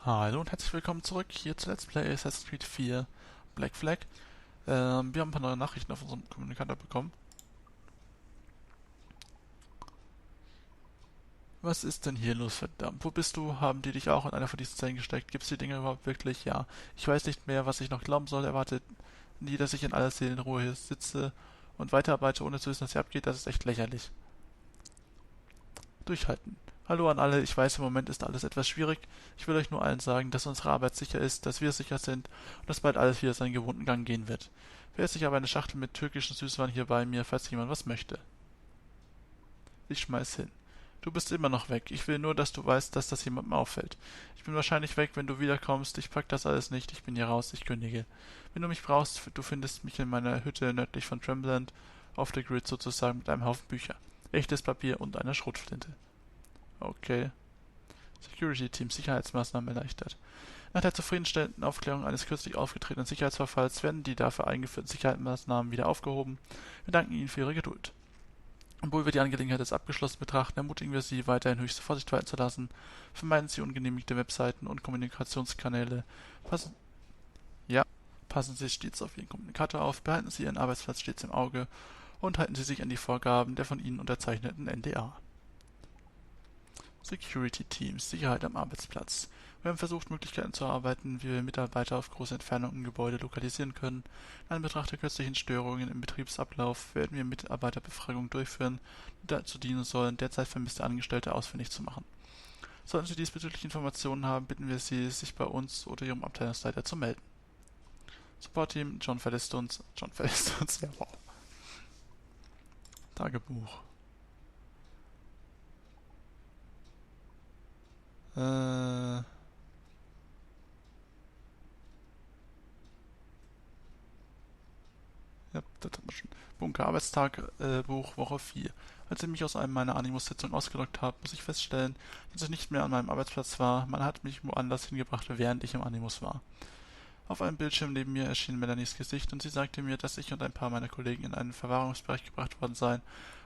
Hallo und herzlich willkommen zurück hier zu Let's Play Assassin's Creed 4 Black Flag. Wir haben ein paar neue Nachrichten auf unserem Kommunikator bekommen. Was ist denn hier los, verdammt? Wo bist du? Haben die dich auch in einer von diesen Zellen gesteckt? Gibt's die Dinge überhaupt wirklich? Ja. Ich weiß nicht mehr, was ich noch glauben soll. Erwartet nie, dass ich in aller Seelenruhe hier sitze und weiterarbeite, ohne zu wissen, was hier abgeht. Das ist echt lächerlich. Durchhalten. Hallo an alle, ich weiß, im Moment ist alles etwas schwierig. Ich will euch nur allen sagen, dass unsere Arbeit sicher ist, dass wir sicher sind und dass bald alles wieder seinen gewohnten Gang gehen wird. Ich habe eine Schachtel mit türkischen Süßwaren hier bei mir, falls jemand was möchte. Ich schmeiß hin. Du bist immer noch weg. Ich will nur, dass du weißt, dass das jemandem auffällt. Ich bin wahrscheinlich weg, wenn du wiederkommst. Ich pack das alles nicht. Ich bin hier raus. Ich kündige. Wenn du mich brauchst, du findest mich in meiner Hütte nördlich von Tremblant, auf der Grid sozusagen mit einem Haufen Bücher, echtes Papier und einer Schrotflinte. Okay. Security Team Sicherheitsmaßnahmen erleichtert. Nach der zufriedenstellenden Aufklärung eines kürzlich aufgetretenen Sicherheitsverfalls werden die dafür eingeführten Sicherheitsmaßnahmen wieder aufgehoben. Wir danken Ihnen für Ihre Geduld. Obwohl wir die Angelegenheit als abgeschlossen betrachten, ermutigen wir Sie, weiterhin höchste Vorsicht walten zu lassen. Vermeiden Sie ungenehmigte Webseiten und Kommunikationskanäle. Passen, ja, passen Sie stets auf Ihren Kommunikator auf, behalten Sie Ihren Arbeitsplatz stets im Auge und halten Sie sich an die Vorgaben der von Ihnen unterzeichneten NDA. Security Teams, Sicherheit am Arbeitsplatz. Wir haben versucht, Möglichkeiten zu erarbeiten, wie wir Mitarbeiter auf große Entfernungen im Gebäude lokalisieren können. In Anbetracht der kürzlichen Störungen im Betriebsablauf werden wir Mitarbeiterbefragungen durchführen, die dazu dienen sollen, derzeit vermisste Angestellte ausfindig zu machen. Sollten Sie diesbezüglich Informationen haben, bitten wir Sie, sich bei uns oder Ihrem Abteilungsleiter zu melden. Support Team, John verlässt uns. John verlässt uns, ja wow. Tagebuch. Ja, das hat man schon. Bunker, Arbeitstag, Buch, Woche 4. Als ich mich aus einem meiner Animus-Sitzungen ausgeloggt habe, muss ich feststellen, dass ich nicht mehr an meinem Arbeitsplatz war. Man hat mich woanders hingebracht, während ich im Animus war. Auf einem Bildschirm neben mir erschien Melanies Gesicht und sie sagte mir, dass ich und ein paar meiner Kollegen in einen Verwahrungsbereich gebracht worden seien,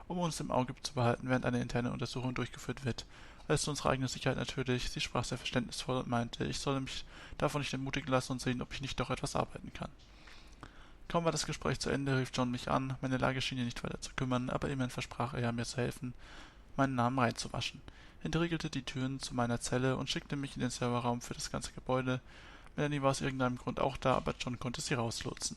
um uns im Auge zu behalten, während eine interne Untersuchung durchgeführt wird. Alles zu unserer eigenen Sicherheit natürlich. Sie sprach sehr verständnisvoll und meinte, ich solle mich davon nicht entmutigen lassen und sehen, ob ich nicht doch etwas arbeiten kann. Kaum war das Gespräch zu Ende, rief John mich an. Meine Lage schien ihn nicht weiter zu kümmern, aber immerhin versprach er, mir zu helfen, meinen Namen reinzuwaschen. Er entriegelte die Türen zu meiner Zelle und schickte mich in den Serverraum für das ganze Gebäude. Melanie war aus irgendeinem Grund auch da, aber John konnte sie rauslotsen.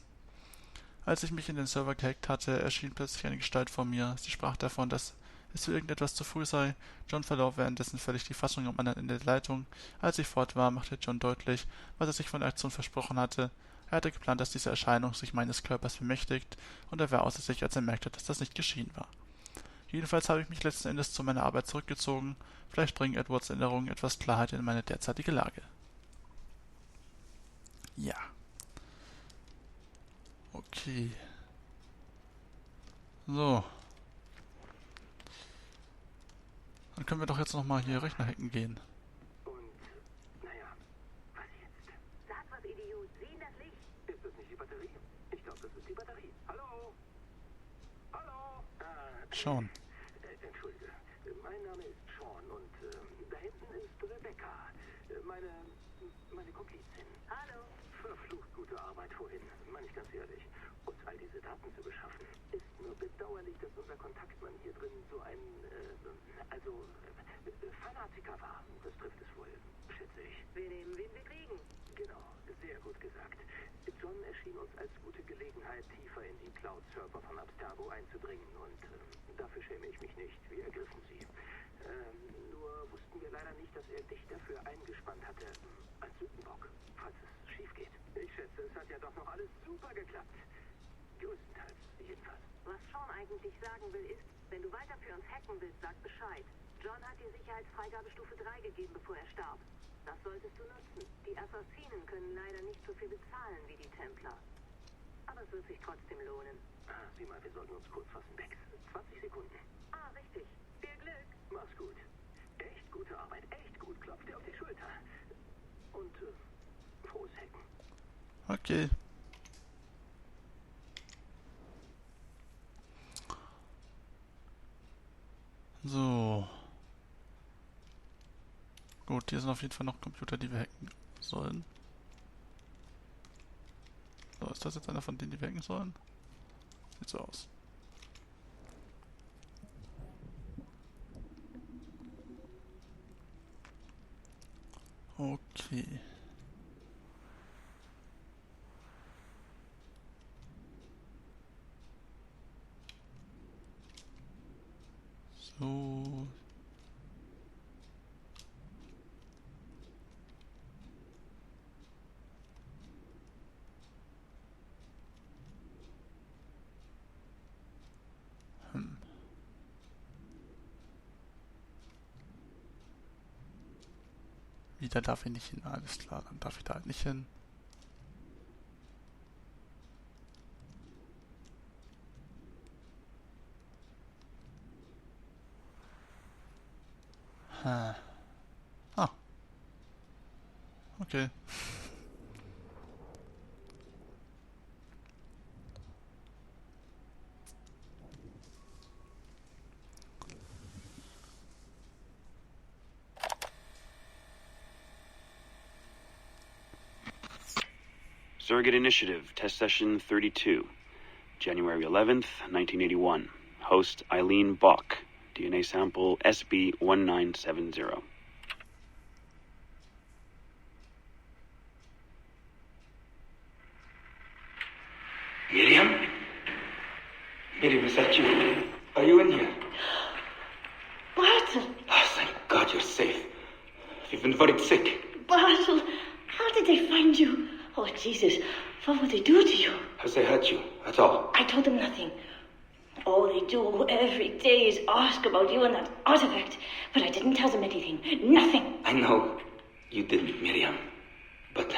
Als ich mich in den Server gehackt hatte, erschien plötzlich eine Gestalt vor mir. Sie sprach davon, dass es für irgendetwas zu früh sei. John verlor währenddessen völlig die Fassung am anderen Ende der Leitung. Als ich fort war, machte John deutlich, was er sich von der Aktion versprochen hatte. Er hatte geplant, dass diese Erscheinung sich meines Körpers bemächtigt, und er war außer sich, als er merkte, dass das nicht geschehen war. Jedenfalls habe ich mich letzten Endes zu meiner Arbeit zurückgezogen. Vielleicht bringen Edwards Erinnerungen etwas Klarheit in meine derzeitige Lage. Ja, okay. So, dann können wir doch jetzt nochmal hier Rechner hacken gehen. Und, naja, was jetzt? Sag was, Idiot. Sehen das Licht? Ist das nicht die Batterie? Ich glaube, das ist die Batterie. Hallo? Hallo? Sean. Entschuldige. Mein Name ist Sean und da hinten ist Rebecca. Meine Komplizin. Hallo. Verflucht gute Arbeit vorhin, meine ich ganz ehrlich. Uns all diese Daten zu beschaffen. Ist nur bedauerlich, dass unser Kontaktmann hier drin so ein, Fanatiker war. Das trifft es wohl, schätze ich. Wir nehmen, wen wir kriegen. Genau, sehr gut gesagt. John erschien uns als gute Gelegenheit, tiefer in die Cloud-Server von Abstergo einzudringen und dafür schäme ich mich nicht. Wir ergriffen sie. Nur wussten wir leider nicht, dass er dich dafür eingespannt hatte, als Sündenbock, falls es schief geht. Ich schätze, es hat ja doch noch alles super geklappt. Größtenteils, jedenfalls. Was Sean eigentlich sagen will, ist, wenn du weiter für uns hacken willst, sag Bescheid. John hat dir Sicherheitsfreigabestufe 3 gegeben, bevor er starb. Das solltest du nutzen. Die Assassinen können leider nicht so viel bezahlen wie die Templer. Aber es wird sich trotzdem lohnen. Sieh mal, wir sollten uns kurz fassen. Bex, 20 Sekunden. Ah, richtig. Viel Glück. Mach's gut. Echt gute Arbeit, echt gut. Klopf dir auf die Schulter. Und frohes Hacken. Okay. So. Gut, Gut, hier sind auf jeden Fall noch Computer, die wir hacken sollen. So, ist das jetzt einer von denen, die wir hacken sollen? Sieht so aus. Okay. So. Wieder darf ich nicht hin, alles klar, dann darf ich da halt nicht hin. Ah. Okay. Surrogate Initiative, Test Session 32, January 11th, 1981. Host Eileen Bach, DNA sample SB1970. Miriam? Miriam, is that you? Are you in here? Bartle! Oh, thank God you're safe. You've been worried sick. Bartle! How did they find you? Oh, Jesus. What would they do to you? Has they hurt you at all? I told them nothing. All they do every day is ask about you and that artifact. But I didn't tell them anything. Nothing. I know you didn't, Miriam. But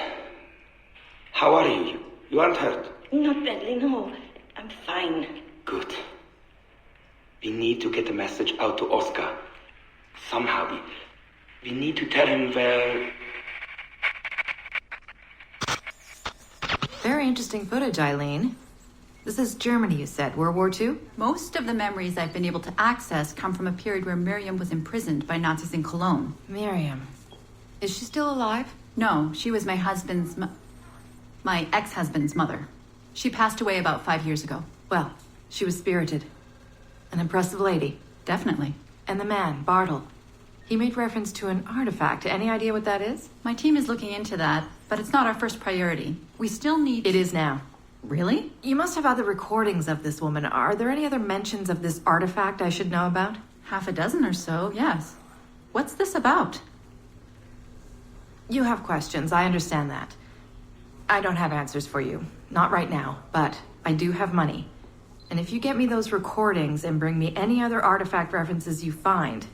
how are you? You aren't hurt? Not badly, no. I'm fine. Good. We need to get the message out to Oscar. Somehow. We need to tell him where... Very interesting footage, Eileen. This is Germany, you said. World War II? Most of the memories I've been able to access come from a period where Miriam was imprisoned by Nazis in Cologne. Miriam. Is she still alive? No, she was my ex-husband's mother. She passed away about 5 years ago. Well, she was spirited. An impressive lady. Definitely. And the man, Bartle. He made reference to an artifact. Any idea what that is? My team is looking into that, but it's not our first priority. We still need... It is now. Really? You must have other recordings of this woman. Are there any other mentions of this artifact I should know about? Half a dozen or so, yes. What's this about? You have questions, I understand that. I don't have answers for you. Not right now, but I do have money. And if you get me those recordings and bring me any other artifact references you find,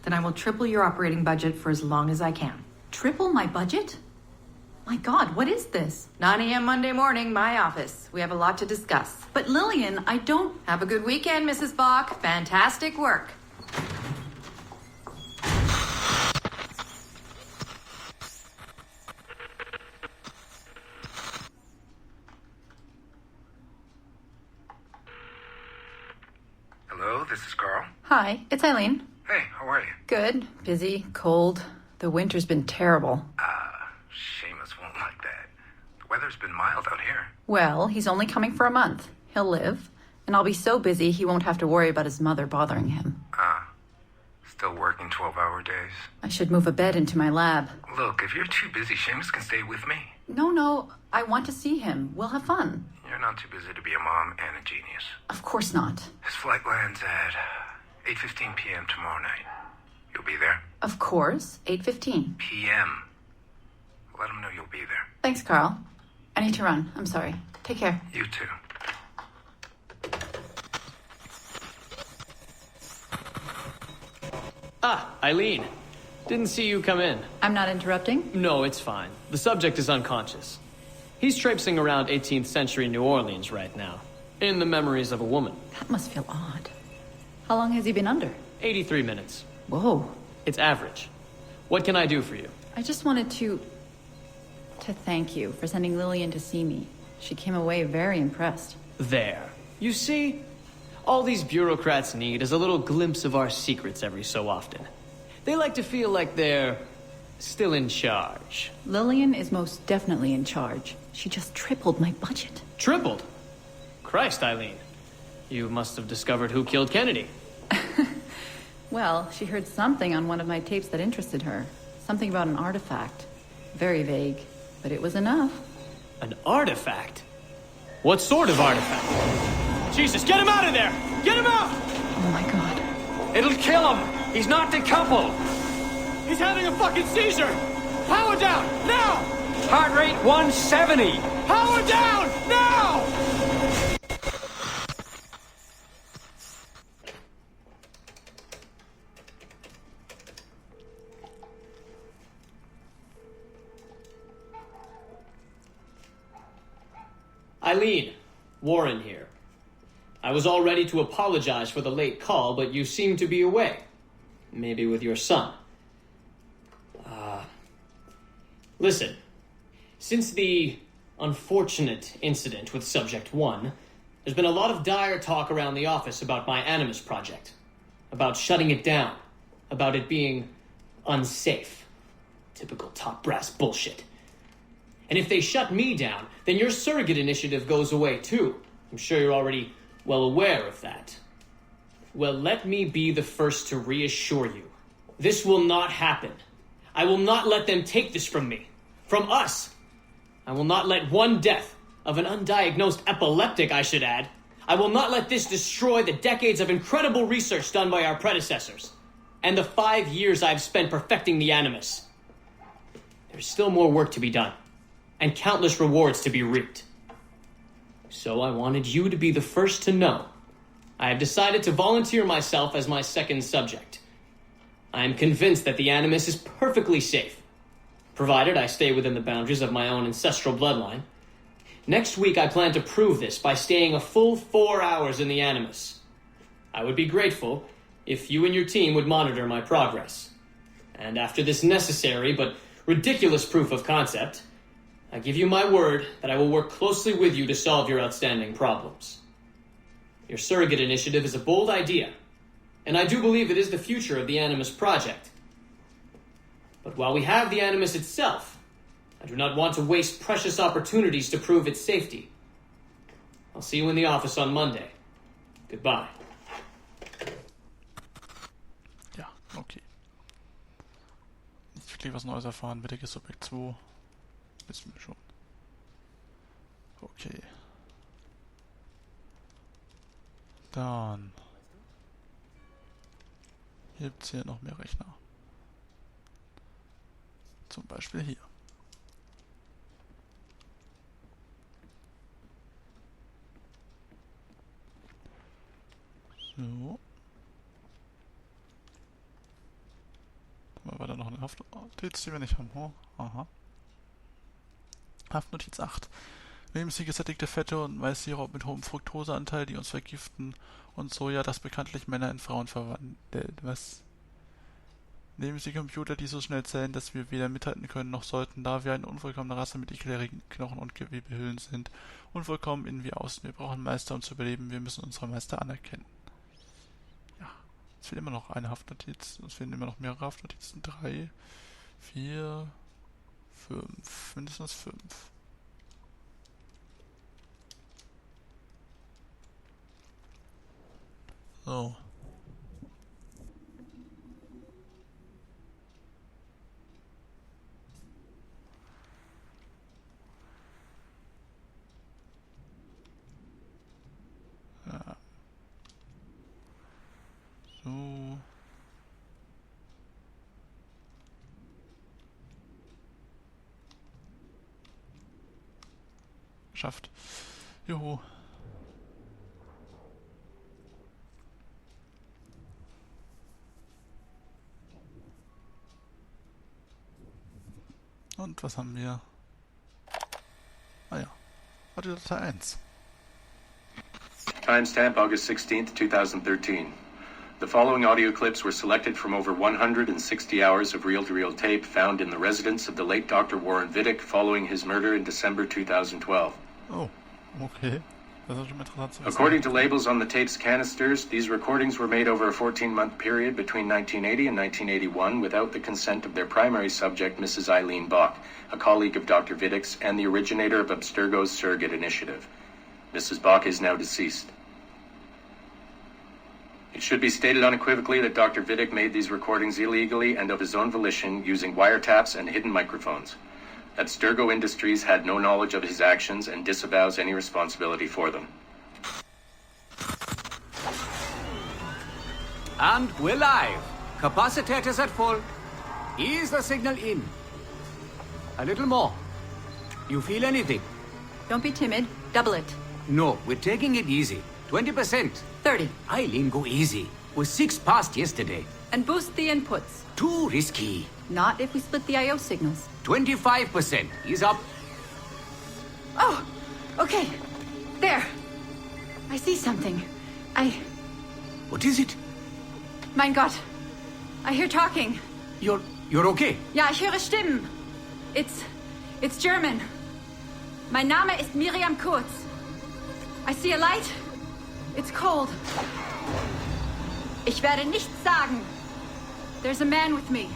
then I will triple your operating budget for as long as I can. Triple my budget? My God, what is this? 9 a.m. Monday morning, my office. We have a lot to discuss. But Lillian, I don't... Have a good weekend, Mrs. Bach. Fantastic work. Hello, this is Carl. Hi, it's Eileen. Hey, how are you? Good. Busy. Cold. The winter's been terrible. Seamus won't like that. The weather's been mild out here. Well, he's only coming for a month. He'll live. And I'll be so busy he won't have to worry about his mother bothering him. Still working 12-hour days. I should move a bed into my lab. Look, if you're too busy, Seamus can stay with me. No, I want to see him. We'll have fun. You're not too busy to be a mom and a genius. Of course not. His flight lands at 8:15 p.m. tomorrow night. You'll be there? Of course. 8:15. p.m. Let him know you'll be there. Thanks, Carl. I need to run. I'm sorry. Take care. You too. Eileen. Didn't see you come in. I'm not interrupting? No, it's fine. The subject is unconscious. He's traipsing around 18th century New Orleans right now, in the memories of a woman. That must feel odd. How long has he been under? 83 minutes. Whoa. It's average. What can I do for you? I just wanted to thank you for sending Lillian to see me. She came away very impressed. There. You see, all these bureaucrats need is a little glimpse of our secrets every so often. They like to feel like they're still in charge. Lillian is most definitely in charge. She just tripled my budget. Tripled? Christ, Eileen. You must have discovered who killed Kennedy. Well, she heard something on one of my tapes that interested her. Something about an artifact. Very vague, but it was enough. An artifact? What sort of artifact? Jesus, get him out of there! Get him out! Oh my god. It'll kill him! He's not decoupled! He's having a fucking seizure! Power down, now! Heart rate 170! Power down, now! Eileen, Warren here. I was all ready to apologize for the late call, but you seem to be away. Maybe with your son. Listen. Since the unfortunate incident with Subject 1, there's been a lot of dire talk around the office about my Animus project. About shutting it down. About it being unsafe. Typical top brass bullshit. And if they shut me down, then your surrogate initiative goes away too. I'm sure you're already well aware of that. Well, let me be the first to reassure you. This will not happen. I will not let them take this from me. From us. I will not let one death, of an undiagnosed epileptic I should add, I will not let this destroy the decades of incredible research done by our predecessors, and the 5 years I've spent perfecting the Animus. There's still more work to be done, and countless rewards to be reaped. So I wanted you to be the first to know. I have decided to volunteer myself as my second subject. I am convinced that the Animus is perfectly safe, provided I stay within the boundaries of my own ancestral bloodline. Next week I plan to prove this by staying a full 4 hours in the Animus. I would be grateful if you and your team would monitor my progress. And after this necessary but ridiculous proof of concept, I give you my word that I will work closely with you to solve your outstanding problems. Your surrogate initiative is a bold idea, and I do believe it is the future of the Animus project. But while we have the Animus itself, I do not want to waste precious opportunities to prove its safety. I'll see you in the office on Monday. Goodbye. Ja, okay. Nicht wirklich was Neues erfahren. Williges Subjekt 2. Wissen wir schon. Okay. Dann. Hier gibt es hier noch mehr Rechner. Zum Beispiel hier. So. War da noch eine Haftnotiz, die wir nicht haben? Oh, aha. Haftnotiz 8. Lebensmittel gesättigte Fette und Weißsirup mit hohem Fructoseanteil, die uns vergiften, und Soja, das bekanntlich Männer in Frauen verwandelt. Was? Lebensmittelcomputer, die so schnell zählen, dass wir weder mithalten können, noch sollten, da wir eine unvollkommene Rasse mit ekelerregenden Knochen und Gewebehüllen sind. Unvollkommen innen wie außen. Wir brauchen Meister, um zu überleben. Wir müssen unsere Meister anerkennen. Ja, es fehlt immer noch eine Haftnotiz. Es fehlen immer noch mehrere Haftnotizen. 3, 4, 5. Mindestens 5. So. Ja. So. Geschafft. Juhu. Und was haben wir? Ah ja, Audio Datei 1. Timestamp August 16th, 2013. The following audio clips were selected from over 160 hours of reel-to-reel tape found in the residence of the late Dr. Warren Vidic following his murder in December 2012. Oh, okay. Das ist schon interessant zu wissen. According to labels on the tape's canisters, these recordings were made over a 14-month period between 1980 and 1981 without the consent of their primary subject, Mrs. Eileen Bach, a colleague of Dr. Viddick's and the originator of Abstergo's surrogate initiative. Mrs. Bach is now deceased. It should be stated unequivocally that Dr. Viddick made these recordings illegally and of his own volition using wiretaps and hidden microphones. Abstergo Industries had no knowledge of his actions and disavows any responsibility for them. And we're live. Capacitors at full. Ease the signal in. A little more. You feel anything? Don't be timid. Double it. No, we're taking it easy. 20%. 30. Eileen, go easy. We're 6 past yesterday. And boost the inputs. Too risky. Not if we split the I.O. signals. 25%. Ease up. Oh, okay. There. I see something. What is it? Mein Gott. I hear talking. You're okay? Ja, ich höre Stimmen. It's German. Mein Name ist Miriam Kurz. I see a light. It's cold. Ich werde nichts sagen. There's a man with me.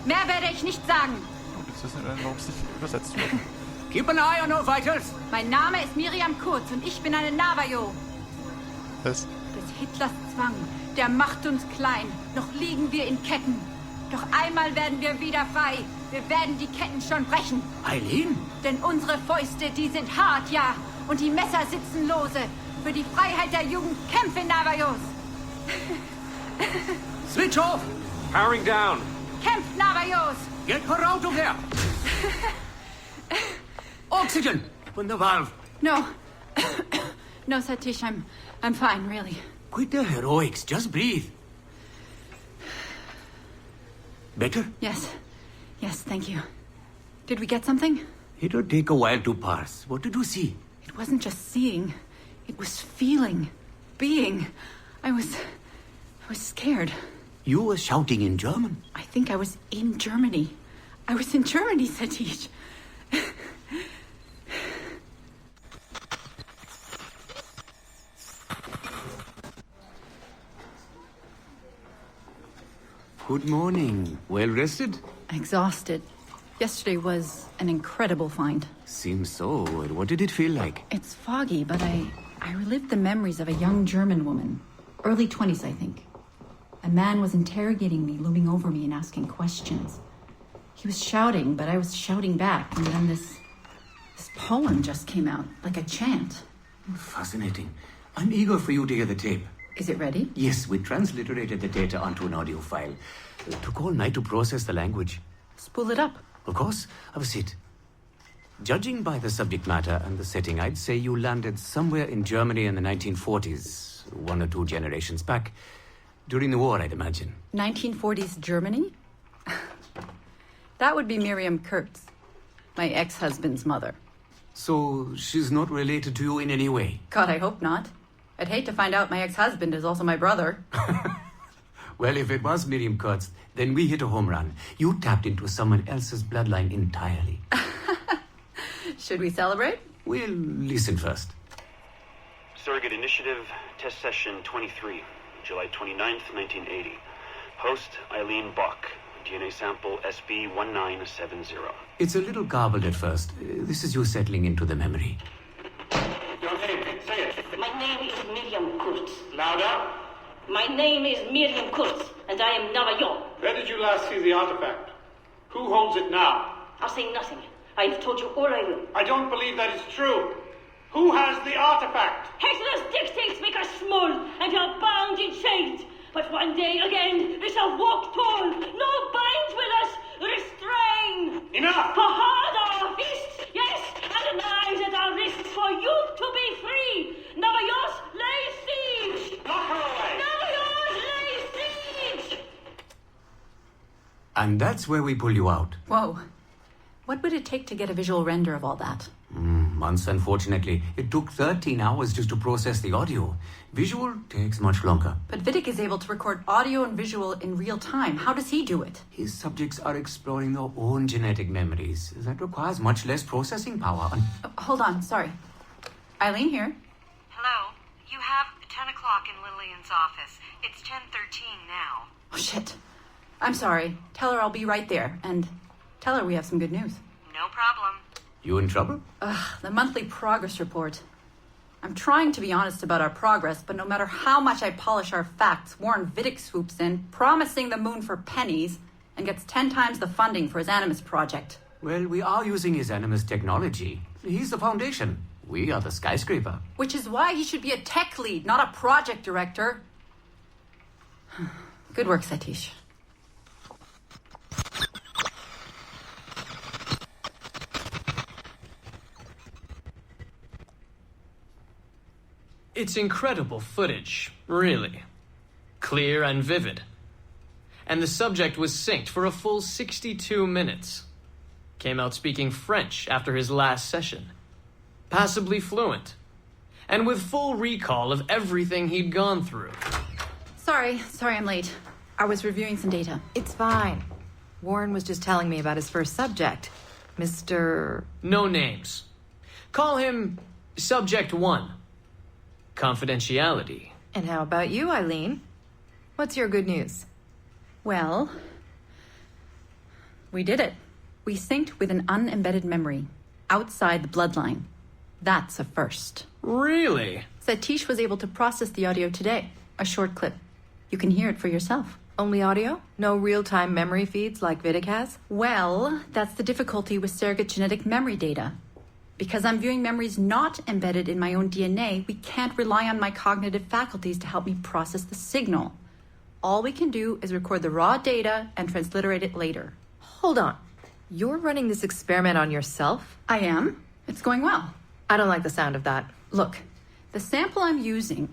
Mehr werde ich nicht sagen. Jetzt wissen wir, warum es nicht übersetzt wird. Keep an eye on our vitals. Mein Name ist Miriam Kurz und ich bin eine Navajo. Was? Des Hitlers Zwang, der macht uns klein. Noch liegen wir in Ketten. Doch einmal werden wir wieder frei. Wir werden die Ketten schon brechen. Eileen? Denn unsere Fäuste, die sind hart, ja. Und die Messer sitzen lose. Für die Freiheit der Jugend kämpfen Navajos. Switch off. Powering down. Kämpft Navajos. Get her out of there. Oxygen. Open the valve. No. No, Satish, I'm fine, really. Quit the heroics. Just breathe. Better? Yes, thank you. Did we get something? It'll take a while to parse. What did you see? It wasn't just seeing. It was feeling. Being. I was scared. You were shouting in German? I think I was in Germany. I was in Germany, Satish. Good morning. Well rested? Exhausted. Yesterday was an incredible find. Seems so. What did it feel like? It's foggy, but I relived the memories of a young German woman. Early 20s, I think. A man was interrogating me, looming over me and asking questions. He was shouting, but I was shouting back, and then this poem just came out, like a chant. Fascinating. I'm eager for you to hear the tape. Is it ready? Yes, we transliterated the data onto an audio file. It took all night to process the language. Spool it up. Of course. Have a seat. Judging by the subject matter and the setting, I'd say you landed somewhere in Germany in the 1940s, 1 or 2 generations back. During the war, I'd imagine. 1940s Germany? That would be Miriam Kurtz, my ex-husband's mother. So she's not related to you in any way? God, I hope not. I'd hate to find out my ex-husband is also my brother. Well, if it was Miriam Kurtz, then we hit a home run. You tapped into someone else's bloodline entirely. Should we celebrate? We'll listen first. Surrogate Initiative, Test Session 23, July 29th, 1980. Host, Eileen Bach. DNA sample SB1970. It's a little garbled at first. This is you settling into the memory. Your name, say it. My name is Miriam Kurtz. Louder. My name is Miriam Kurtz, and I am Navajo. Where did you last see the artifact? Who holds it now? I'll say nothing. I have told you all I will. I don't believe that is true. Who has the artifact? Hitler's dictates make us small, and we are bound in chains. But one day again, we shall walk tall. No binds will us restrain. Enough! For hard our fists, yes, and knives at our wrists for you to be free. Navajos lay siege. Knock her away. Navajos lay siege. And that's where we pull you out. Whoa. What would it take to get a visual render of all that? Months, unfortunately. It took 13 hours just to process the audio. Visual takes much longer. But Viddick is able to record audio and visual in real time. How does he do it? His subjects are exploring their own genetic memories. That requires much less processing power. Hold on, sorry. Eileen here. You have 10 o'clock in Lillian's office. It's 10:13 now. Oh, shit. I'm sorry. Tell her I'll be right there. And tell her we have some good news. No problem. You in trouble? The monthly progress report. I'm trying to be honest about our progress, but no matter how much I polish our facts, Warren Vidic swoops in, promising the moon for pennies, and gets 10 times the funding for his Animus project. Well, we are using his Animus technology. He's the foundation. We are the skyscraper. Which is why he should be a tech lead, not a project director. Good work, Satish. It's incredible footage, really. Clear and vivid. And the subject was synced for a full 62 minutes. Came out speaking French after his last session. Passably fluent. And with full recall of everything he'd gone through. Sorry I'm late. I was reviewing some data. It's fine. Warren was just telling me about his first subject. Mr. No names. Call him Subject 1. Confidentiality. And how about you, Eileen? What's your good news? Well, we did it. We synced with an unembedded memory, outside the bloodline. That's a first. Really? Satish was able to process the audio today. A short clip. You can hear it for yourself. Only audio? No real-time memory feeds like Vidic has? Well, that's the difficulty with surrogate genetic memory data. Because I'm viewing memories not embedded in my own DNA, we can't rely on my cognitive faculties to help me process the signal. All we can do is record the raw data and transliterate it later. Hold on. You're running this experiment on yourself? I am. It's going well. I don't like the sound of that. Look, the sample I'm using,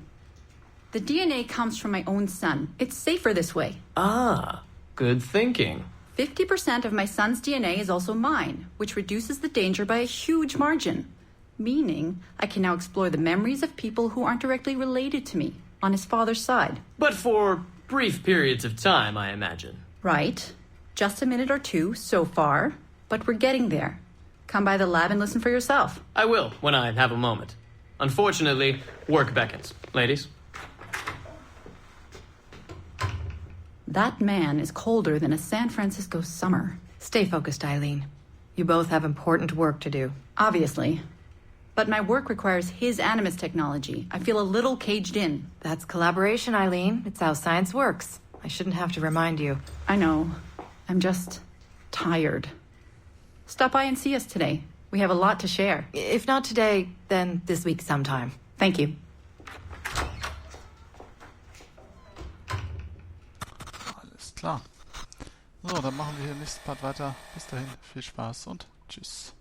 the DNA comes from my own son. It's safer this way. Ah, good thinking. 50% of my son's DNA is also mine, which reduces the danger by a huge margin. Meaning, I can now explore the memories of people who aren't directly related to me, on his father's side. But for brief periods of time, I imagine. Right. Just a minute or two so far, but we're getting there. Come by the lab and listen for yourself. I will, when I have a moment. Unfortunately, work beckons. Ladies? That man is colder than a San Francisco summer. Stay focused, Eileen. You both have important work to do. Obviously. But my work requires his Animus technology. I feel a little caged in. That's collaboration, Eileen. It's how science works. I shouldn't have to remind you. I know. I'm just tired. Stop by and see us today. We have a lot to share. If not today, then this week sometime. Thank you. Alles klar. So, dann machen wir hier im nächsten Part weiter. Bis dahin, viel Spaß und tschüss.